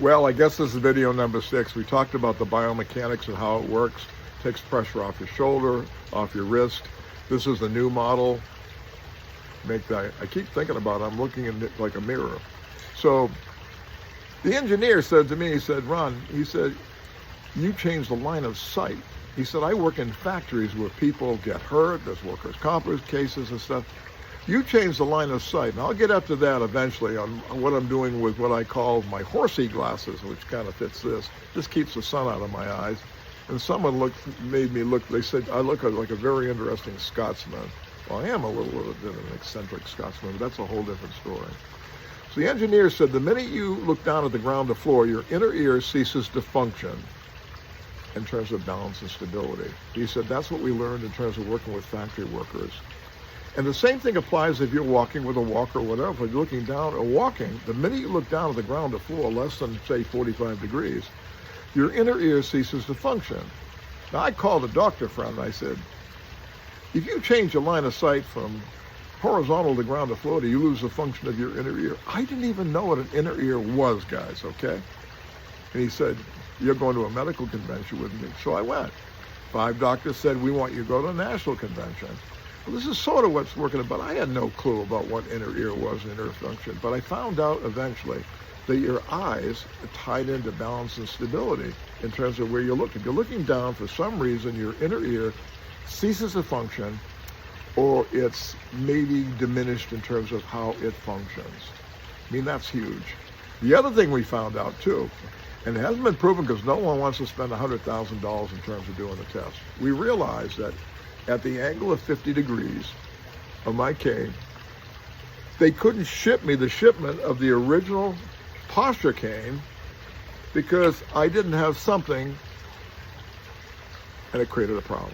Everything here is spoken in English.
Well, I guess this is video number 6. We talked about the biomechanics and how it works. Takes pressure off your shoulder, off your wrist. This is the new model. I keep thinking about it. I'm looking in it like a mirror. So the engineer said to me, he said, Ron, he said, you changed the line of sight. He said, I work in factories where people get hurt, there's workers' comp cases and stuff. You changed the line of sight. And I'll get up to that eventually on what I'm doing with what I call my horsey glasses, which kind of fits this. This keeps the sun out of my eyes. And someone made me look, they said, I look like a very interesting Scotsman. Well, I am a little bit of an eccentric Scotsman, but that's a whole different story. So the engineer said, the minute you look down at the ground or floor, your inner ear ceases to function in terms of balance and stability. He said, that's what we learned in terms of working with factory workers. And the same thing applies if you're walking with a walker or whatever. If you're looking down or walking, the minute you look down at the ground or floor, less than, say, 45 degrees, your inner ear ceases to function. Now, I called a doctor friend and I said, if you change your line of sight from horizontal to ground to floor, do you lose the function of your inner ear? I didn't even know what an inner ear was, guys, okay? And he said, you're going to a medical convention with me. So I went. 5 doctors said, we want you to go to a national convention. Well, this is sort of what's working, but I had no clue about what inner ear was and inner function. But I found out eventually that your eyes are tied into balance and stability in terms of where you look. If you're looking down, for some reason, your inner ear ceases to function, or it's maybe diminished in terms of how it functions. I mean, that's huge. The other thing we found out too, and it hasn't been proven because no one wants to spend $100,000 in terms of doing the test. We realized that at the angle of 50 degrees of my cane, they couldn't ship me the shipment of the original posture cane because I didn't have something, and it created a problem.